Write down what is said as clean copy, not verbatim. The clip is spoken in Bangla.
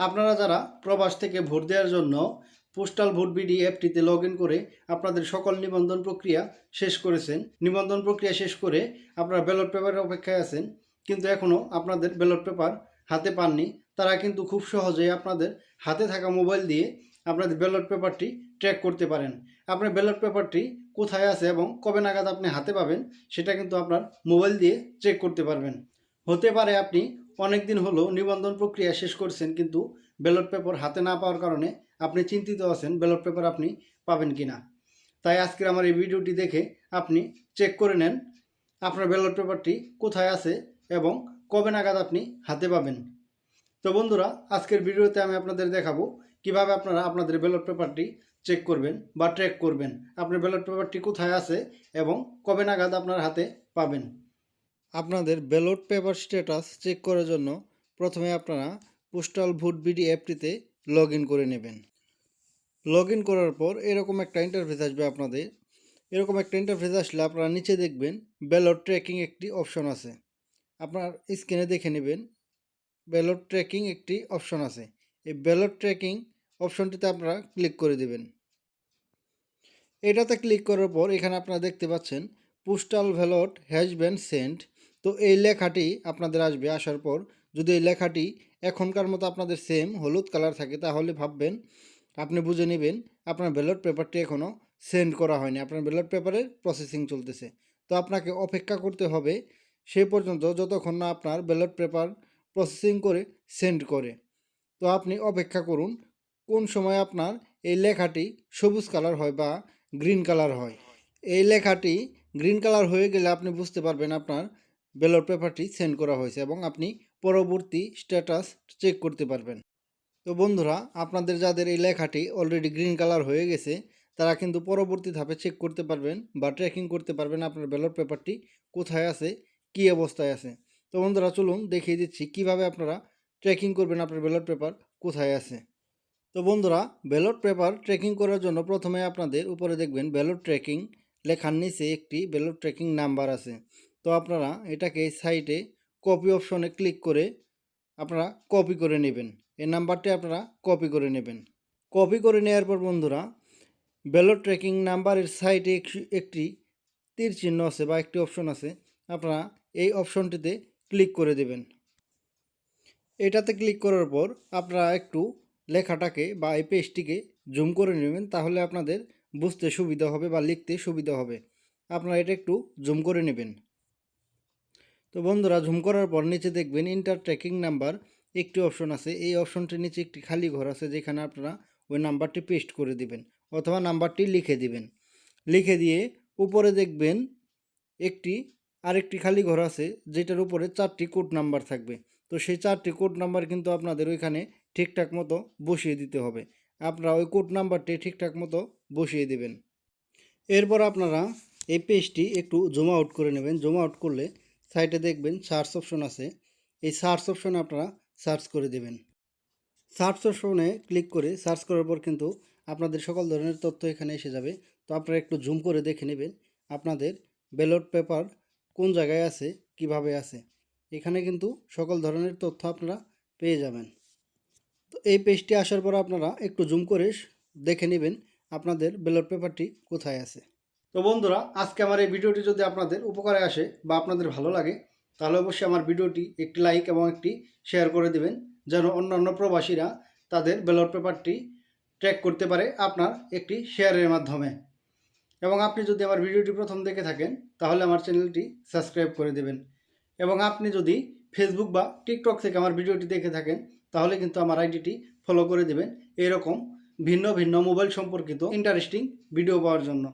আপনারা যারা প্রবাস থেকে ভোট দেওয়ার জন্য পোস্টাল ভোট বিডি অ্যাপটিতে লগ ইন করে আপনাদের সকল নিবন্ধন প্রক্রিয়া শেষ করেছেন, নিবন্ধন প্রক্রিয়া শেষ করে আপনারা ব্যালট পেপারের অপেক্ষায় আছেন, কিন্তু এখনও আপনাদের ব্যালট পেপার হাতে পাননি, তারা কিন্তু খুব সহজেই আপনাদের হাতে থাকা মোবাইল দিয়ে আপনাদের ব্যালট পেপারটি ট্র্যাক করতে পারেন। আপনার ব্যালট পেপারটি কোথায় আছে এবং কবে নাগাদ আপনি হাতে পাবেন সেটা কিন্তু আপনার মোবাইল দিয়ে চেক করতে পারবেন। হতে পারে আপনি অনেক দিন হলো নিবন্ধন প্রক্রিয়া শেষ করছেন, কিন্তু ব্যালট পেপার হাতে না পাওয়ার কারণে আপনি চিন্তিত আছেন ব্যালট পেপার আপনি পাবেন কি না। তাই আজকের আমার এই ভিডিওটি দেখে আপনি চেক করে নেন আপনার ব্যালট পেপারটি কোথায় আছে এবং কবে নাগাদ আপনি হাতে পাবেন। তো বন্ধুরা, আজকের ভিডিওতে আমি আপনাদের দেখাবো কিভাবে আপনারা আপনাদের ব্যালট পেপারটি চেক করবেন বা ট্র্যাক করবেন, আপনার ব্যালট পেপারটি কোথায় আছে এবং কবে নাগাদ আপনার হাতে পাবেন। আপনাদের ব্যালট পেপার স্ট্যাটাস চেক করার জন্য প্রথমে আপনারা পোস্টাল ভোট বিডি অ্যাপটিতে লগ ইন করে নেবেন। লগ ইন করার পর এরকম একটা ইন্টারফেস আসবে আপনাদের। এরকম একটা ইন্টারফেস আসলে আপনারা নিচে দেখবেন ব্যালট ট্র্যাকিং একটি অপশন আছে। আপনার স্ক্রিনে দেখে নেবেন ব্যালট ট্র্যাকিং একটি অপশন আছে। এই ব্যালট ট্র্যাকিং অপশনটিতে আপনারা ক্লিক করে দেবেন। এটাতে ক্লিক করার পর এখানে আপনারা দেখতে পাচ্ছেন postal ballot has been sent. তো এই লেখাটি আপনাদের আসবে। আসার পর যদি এই লেখাটি এখনকার মতো আপনাদের সেম হলুদ কালার থাকে তাহলে ভাববেন, আপনি বুঝে নেবেন আপনার ব্যালট পেপারটি এখনও সেন্ড করা হয়নি, আপনার ব্যালট পেপারের প্রসেসিং চলতেছে। তো আপনাকে অপেক্ষা করতে হবে সেই পর্যন্ত যতক্ষণ না আপনার ব্যালট পেপার প্রসেসিং করে সেন্ড করে। তো আপনি অপেক্ষা করুন কোন সময় আপনার এই লেখাটি সবুজ কালার হয় বা গ্রিন কালার হয়। এই লেখাটি গ্রিন কালার হয়ে গেলে আপনি বুঝতে পারবেন আপনার ব্যালট পেপারটি সেন্ড করা হয়েছে এবং আপনি পরবর্তী স্ট্যাটাস চেক করতে পারবেন। তো বন্ধুরা, আপনাদের যাদের এই লেখাটি অলরেডি গ্রিন কালার হয়ে গেছে তারা কিন্তু পরবর্তী ধাপে চেক করতে পারবেন বা ট্র্যাকিং করতে পারবেন আপনার ব্যালট পেপারটি কোথায় আছে, কী অবস্থায় আছে। তো বন্ধুরা, চলুন দেখিয়ে দিচ্ছি কিভাবে আপনারা ট্র্যাকিং করবেন আপনার ব্যালট পেপার কোথায় আছে। তো বন্ধুরা, ব্যালট পেপার ট্র্যাকিং করার জন্য প্রথমে আপনাদের উপরে দেখবেন ব্যালট ট্র্যাকিং লেখার নিচে একটি ব্যালট ট্র্যাকিং নাম্বার আছে। তো আপনারা এটাকে সাইটে কপি অপশনে ক্লিক করে আপনারা কপি করে নেবেন। এই নাম্বারটি আপনারা কপি করে নেবেন। কপি করে নেওয়ার পর বন্ধুরা, ব্যালট ট্র্যাকিং নাম্বারের সাইটে একটি তীর চিহ্ন আছে বা একটি অপশন আছে, আপনারা এই অপশনটিতে ক্লিক করে দেবেন। এটাতে ক্লিক করার পর আপনারা একটু লেখাটাকে বা এই পেজটিকে জুম করে নেবেন, তাহলে আপনাদের বুঝতে সুবিধা হবে বা লিখতে সুবিধা হবে। আপনারা এটা একটু জুম করে নেবেন। তো বন্ধুরা, জুম করার পর নিচে দেখবেন ইন্টার ট্র্যাকিং নাম্বার একটি অপশন আছে। এই অপশনটির নিচে একটি খালি ঘর আছে যেখানে আপনারা ওই নাম্বারটি পেস্ট করে দিবেন অথবা নাম্বারটি লিখে দিবেন। লিখে দিয়ে উপরে দেখবেন আরেকটি খালি ঘর আছে যেটার উপরে 4টি কোড নাম্বার থাকবে। তো সেই 4টি কোড নাম্বার কিন্তু আপনাদের ওইখানে ঠিকঠাক মতো বসিয়ে দিতে হবে। আপনারা ওই কোড নাম্বারটি ঠিকঠাক মতো বসিয়ে দেবেন। এরপর আপনারা এই পেজটি একটু জুম আউট করে নেবেন। জুম আউট করলে সাইটে দেখবেন সার্চ অপশন আছে। এই সার্চ অপশনে আপনারা সার্চ করে দেবেন। সার্চ অপশনে ক্লিক করে সার্চ করার পর কিন্তু আপনাদের সকল ধরনের তথ্য এখানে এসে যাবে। তো আপনারা একটু জুম করে দেখে নেবেন আপনাদের ব্যালট পেপার কোন জায়গায় আছে, কিভাবে আছে। এখানে কিন্তু সকল ধরনের তথ্য আপনারা পেয়ে যাবেন। তো এই পেজটি আসার পর আপনারা একটু জুম করে দেখে নেবেন আপনাদের ব্যালট পেপারটি কোথায় আছে। তো বন্ধুরা, আজকে আমার এই ভিডিওটি যদি আপনাদের উপকারে আসে বা আপনাদের ভালো লাগে তাহলে অবশ্যই আমার ভিডিওটি একটি লাইক এবং একটি শেয়ার করে দিবেন, যেন অন্যান্য প্রবাসীরা তাদের ব্যালট পেপারটি ট্র্যাক করতে পারে আপনার একটি শেয়ারের মাধ্যমে। এবং আপনি যদি আমার ভিডিওটি প্রথম দেখে থাকেন তাহলে আমার চ্যানেলটি সাবস্ক্রাইব করে দেবেন। এবং আপনি যদি ফেসবুক বা টিকটক থেকে আমার ভিডিওটি দেখে থাকেন তাহলে কিন্তু আমার আইডিটি ফলো করে দেবেন এরকম ভিন্ন ভিন্ন মোবাইল সম্পর্কিত ইন্টারেস্টিং ভিডিও পাওয়ার জন্য।